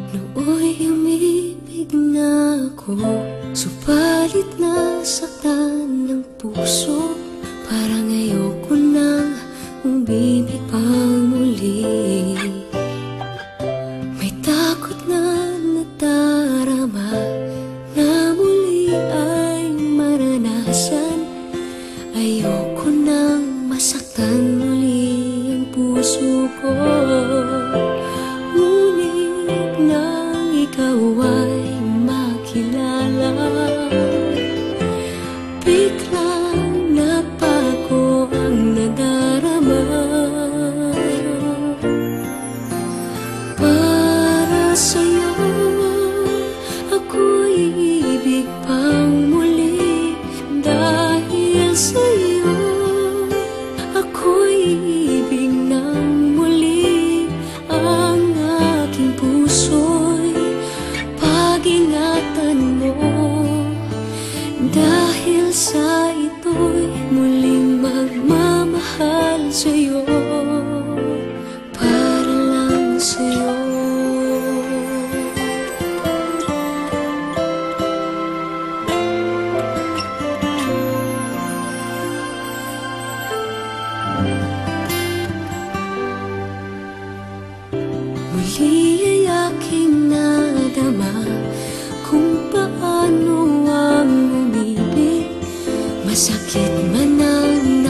Nooy umibig na ako, subalit nasaktan ng puso. Parang ayoko nang umibig pang muli. May takot na nadarama na muli ay maranasan. Ayoko nang masaktan muli ang puso ko. Ngunit nang ikaw ay makilala, biglang nabago ang nadarama. Para sa'yo ako'y ibig pang muli. Dahil sa'yo ako'y ibig ng muli. Ang aking puso'y pag-ingatan mo. Dahil sa ito'y muling magmamahal sa'yo, para lang sa'yo. Muli ay aking nadama kung paano ang umibig. Masakit man ang